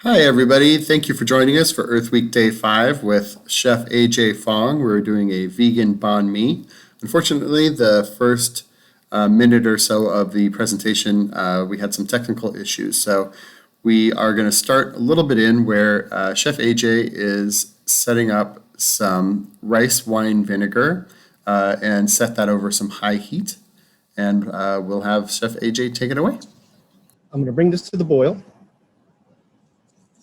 Hi, everybody. Thank you for joining us for Earth Week Day 5 with Chef AJ Fong. We're doing a vegan banh mi. Unfortunately, the first minute or so of the presentation, we had some technical issues. So we are going to start a little bit in where Chef AJ is setting up some rice wine vinegar and set that over some high heat. And we'll have Chef AJ take it away. I'm going to bring this to the boil.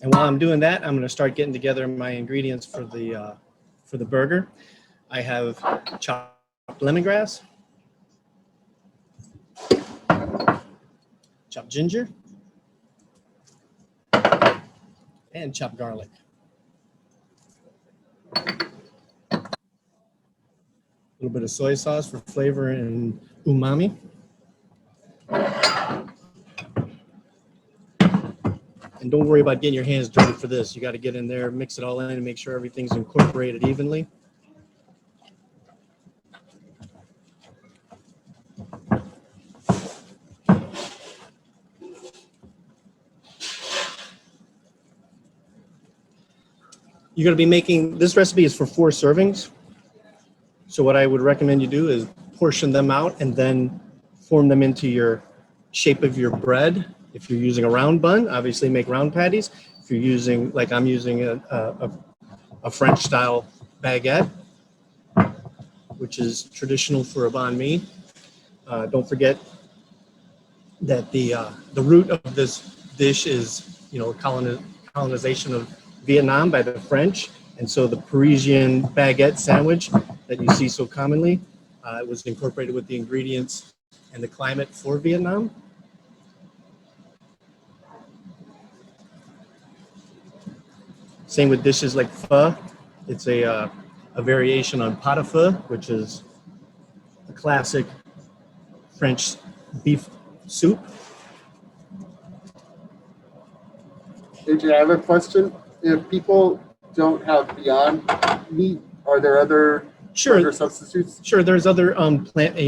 And while I'm doing that, I'm going to start getting together my ingredients for the burger. I have chopped lemongrass, chopped ginger, and chopped garlic. A little bit of soy sauce for flavor and umami. And don't worry about getting your hands dirty for this. You got to get in there, mix it all in, and make sure everything's incorporated evenly. You're going to be making, this recipe is for 4 servings. So what I would recommend you do is portion them out and then form them into your shape of your bread. If you're using a round bun, obviously make round patties. If you're using, like I'm using a French style baguette, which is traditional for a banh mi. Don't forget that the root of this dish is, colonization of Vietnam by the French. And so the Parisian baguette sandwich that you see so commonly was incorporated with the ingredients and the climate for Vietnam. Same with dishes like pho. It's a variation on pot au feu, which is a classic French beef soup. AJ, I have a question. If people don't have Beyond Meat, are there other substitutes? Sure, there's other plant.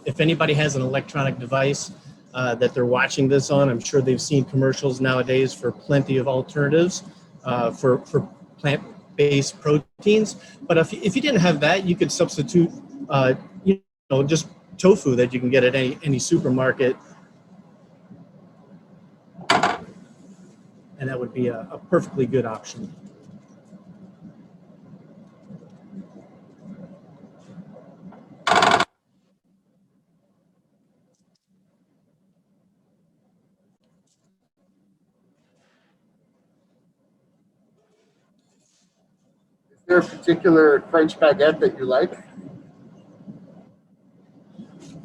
If anybody has an electronic device that they're watching this on, I'm sure they've seen commercials nowadays for plenty of alternatives for plant-based proteins. But if you didn't have that, you could substitute, just tofu that you can get at any supermarket. And that would be a perfectly good option. Is there a particular French baguette that you like?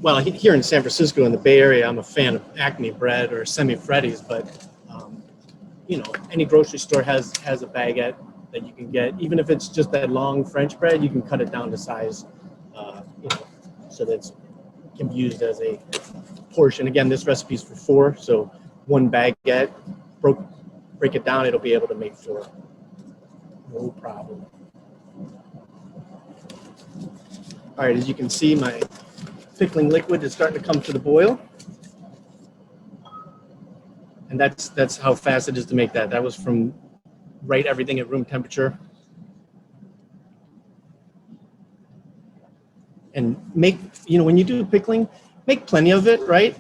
Well, here in San Francisco in the Bay Area, I'm a fan of Acme bread or semi-freddies, but any grocery store has a baguette that you can get. Even if it's just that long French bread, you can cut it down to size, so that it can be used as a portion. Again, this recipe is for 4, so 1 baguette. Break it down, it'll be able to make 4. No problem. All right, as you can see, my pickling liquid is starting to come to the boil. And that's how fast it is to make that. That was from everything at room temperature. And when you do pickling, make plenty of it, right?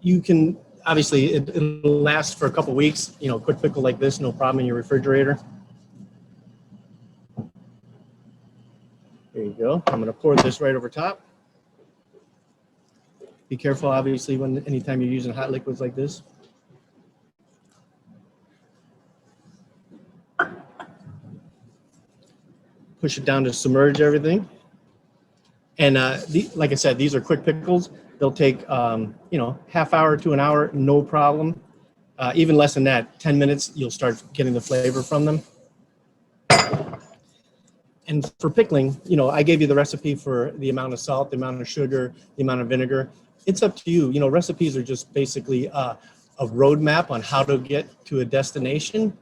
You can, obviously, it'll last for a couple weeks. A quick pickle like this, no problem in your refrigerator. There you go. I'm going to pour this right over top. Be careful, obviously, anytime you're using hot liquids like this. Push it down to submerge everything. And like I said, these are quick pickles. They'll take, half hour to an hour, no problem. Even less than that, 10 minutes, you'll start getting the flavor from them. And for pickling, I gave you the recipe for the amount of salt, the amount of sugar, the amount of vinegar. It's up to you. Recipes are just basically a roadmap on how to get to a destination.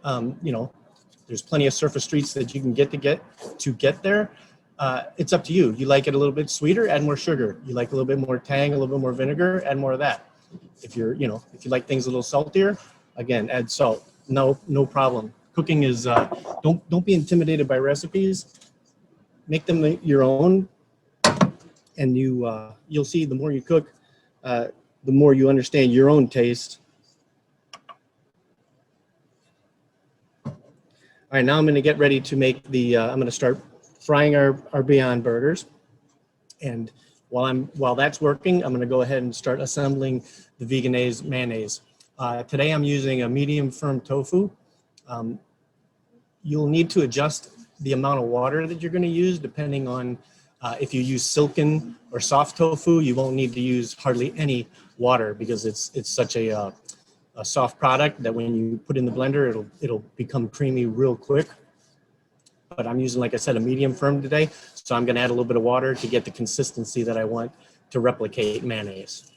There's plenty of surface streets that you can get there. It's up to you. You like it a little bit sweeter, add more sugar. You like a little bit more tang, a little bit more vinegar, add more of that. If you like things a little saltier, again, add salt. No problem. Cooking is don't be intimidated by recipes. Make them your own, and you'll see the more you cook, the more you understand your own taste. All right, now I'm going to get ready to make I'm going to start frying our Beyond Burgers. And while that's working, I'm going to go ahead and start assembling the Vegenaise mayonnaise. Today I'm using a medium firm tofu. You'll need to adjust the amount of water that you're going to use depending on if you use silken or soft tofu. You won't need to use hardly any water because it's such a soft product that when you put in the blender, it'll become creamy real quick. But I'm using, like I said, a medium firm today. So I'm going to add a little bit of water to get the consistency that I want to replicate mayonnaise.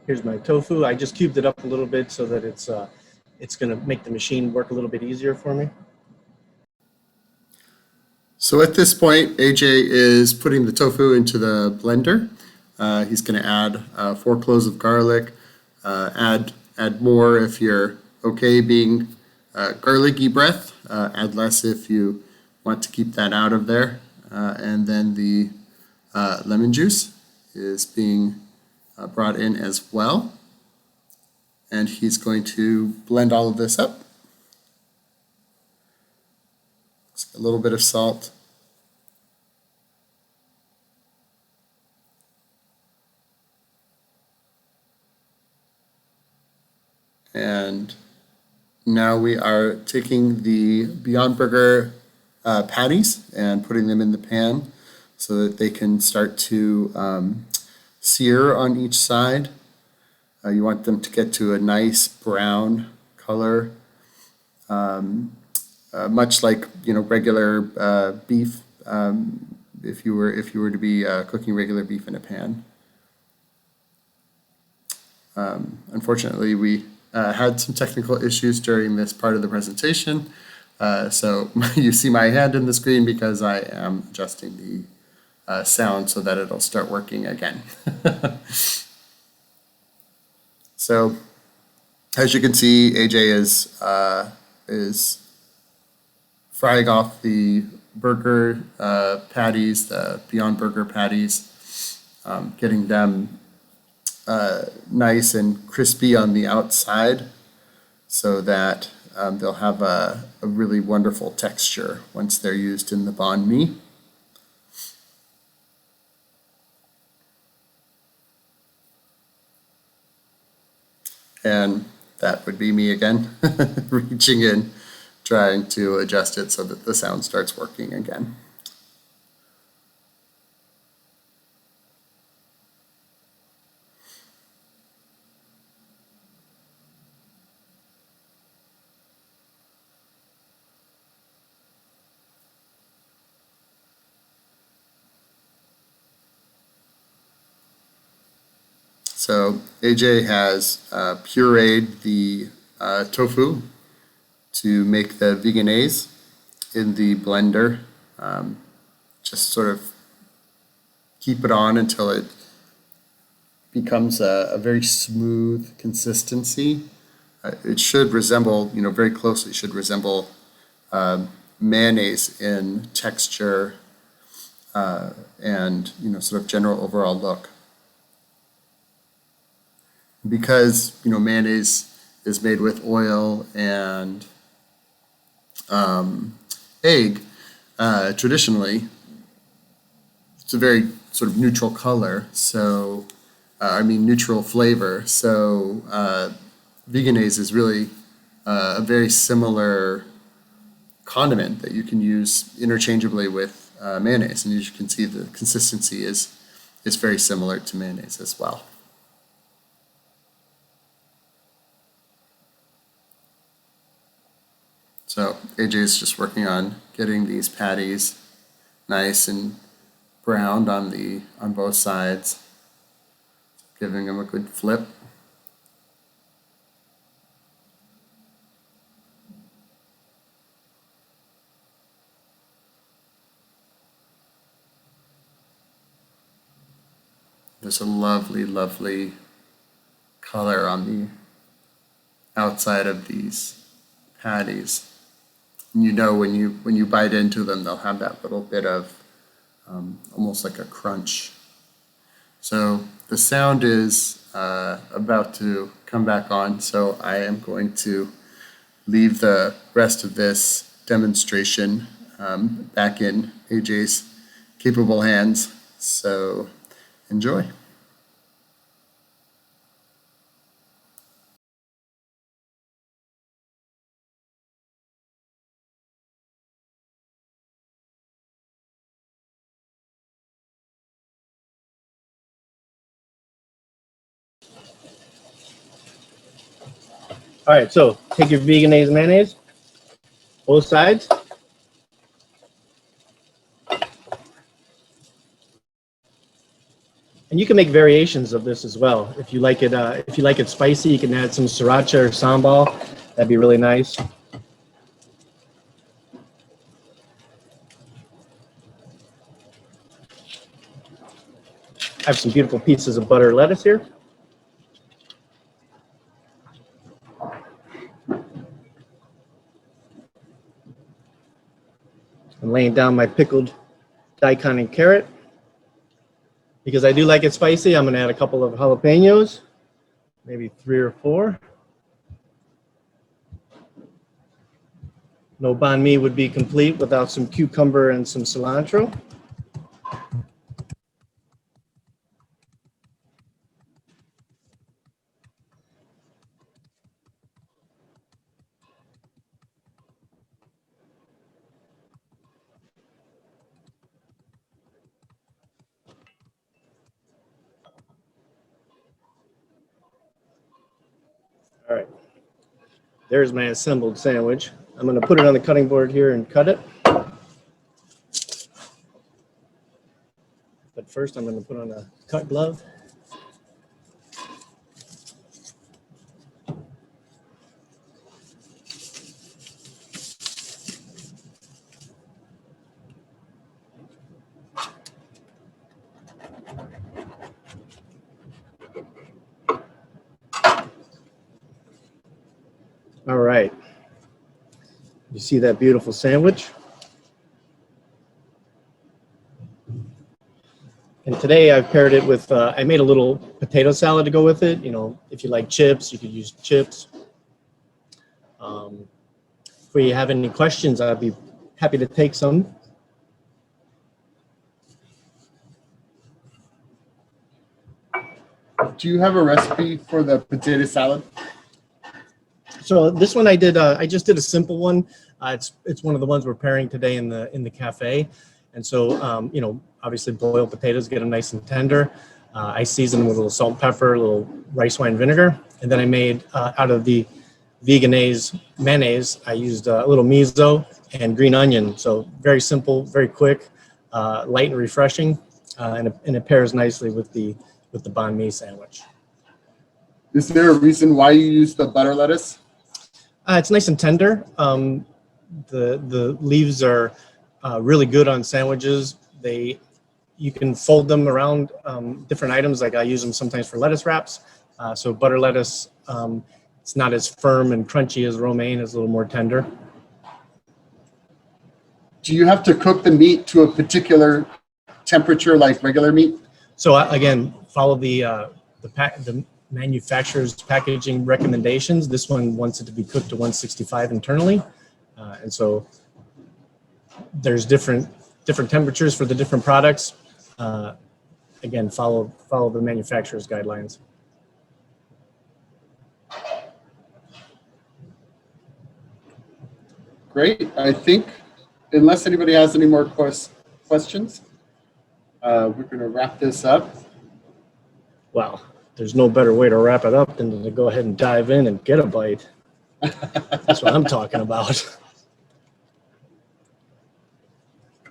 Here's my tofu. I just cubed it up a little bit so that it's going to make the machine work a little bit easier for me. So at this point, AJ is putting the tofu into the blender. He's going to add 4 cloves of garlic. Add more if you're okay being garlicky breath. Add less if you want to keep that out of there. And then the lemon juice is being brought in as well. And he's going to blend all of this up. A little bit of salt. And now we are taking the Beyond Burger patties and putting them in the pan so that they can start to sear on each side. You want them to get to a nice brown color, much like regular beef. If you were to be cooking regular beef in a pan. Unfortunately, we had some technical issues during this part of the presentation, so you see my hand in the screen because I am adjusting the sound so that it'll start working again. So, as you can see, AJ is frying off the burger patties, the Beyond Burger patties, getting them nice and crispy on the outside so that they'll have a really wonderful texture once they're used in the banh mi. And that would be me again, reaching in, trying to adjust it so that the sound starts working again. So AJ has pureed the tofu to make the Vegenaise in the blender. Just sort of keep it on until it becomes a very smooth consistency. It should resemble, very closely should resemble mayonnaise in texture and, sort of general overall look. Because mayonnaise is made with oil and egg, traditionally it's a very sort of neutral color, so neutral flavor. So Vegenaise is really a very similar condiment that you can use interchangeably with mayonnaise, and as you can see, the consistency is very similar to mayonnaise as well. So AJ is just working on getting these patties nice and browned on both sides. giving them a good flip. There's a lovely, lovely color on the outside of these patties. And you know when you bite into them, they'll have that little bit of almost like a crunch. So the sound is about to come back on, so I am going to leave the rest of this demonstration back in AJ's capable hands. So enjoy. All right, so take your veganese mayonnaise, both sides. And you can make variations of this as well. If you like it spicy, you can add some sriracha or sambal. That'd be really nice. I have some beautiful pieces of butter lettuce here. I'm laying down my pickled daikon and carrot. Because I do like it spicy, I'm going to add a couple of jalapenos, maybe 3 or 4. No banh mi would be complete without some cucumber and some cilantro. All right, there's my assembled sandwich. I'm going to put it on the cutting board here and cut it. But first, I'm going to put on a cut glove. All right. You see that beautiful sandwich? And today I've paired it with, I made a little potato salad to go with it. You know, if you like chips, you could use chips. If you have any questions, I'd be happy to take some. Do you have a recipe for the potato salad? So this one I did. I just did a simple one. It's one of the ones we're pairing today in the cafe, and so you know, obviously boiled potatoes, get them nice and tender. I seasoned them with a little salt and pepper, a little rice wine vinegar, and then I made out of the veganese mayonnaise. I used a little miso and green onion. So very simple, very quick, light and refreshing, and it pairs nicely with the banh mi sandwich. Is there a reason why you use the butter lettuce? It's nice and tender. The leaves are really good on sandwiches. You can fold them around different items. Like I use them sometimes for lettuce wraps. So butter lettuce, it's not as firm and crunchy as romaine. It's a little more tender. Do you have to cook the meat to a particular temperature like regular meat? So again, follow the manufacturer's packaging recommendations. This one wants it to be cooked to 165 internally, and so there's different temperatures for the different products. Again, follow the manufacturer's guidelines. Great. I think, unless anybody has any more questions, we're going to wrap this up. Wow. There's no better way to wrap it up than to go ahead and dive in and get a bite. That's what I'm talking about.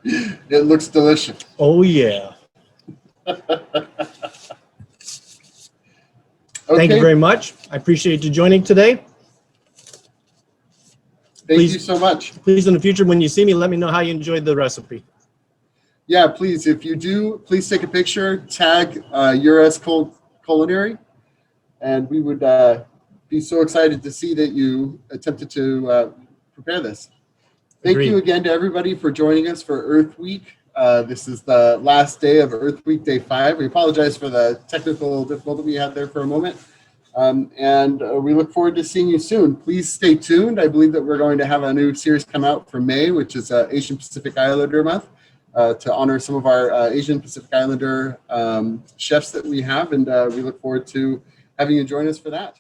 It looks delicious. Oh, yeah. Thank you Okay. very much. I appreciate you joining today. Thank Please- you so much. Please, in the future, when you see me, let me know how you enjoyed the recipe. Yeah, please, if you do, please take a picture, tag URS Culinary, and we would be so excited to see that you attempted to prepare this. Thank Agreed. you again to everybody for joining us for Earth Week. This is the last day of Earth Week Day 5. We apologize for the technical difficulty we had there for a moment. And we look forward to seeing you soon. Please stay tuned. I believe that we're going to have a new series come out for May, which is Asian Pacific Islander Month, to honor some of our Asian Pacific Islander chefs that we have. And we look forward to having you join us for that.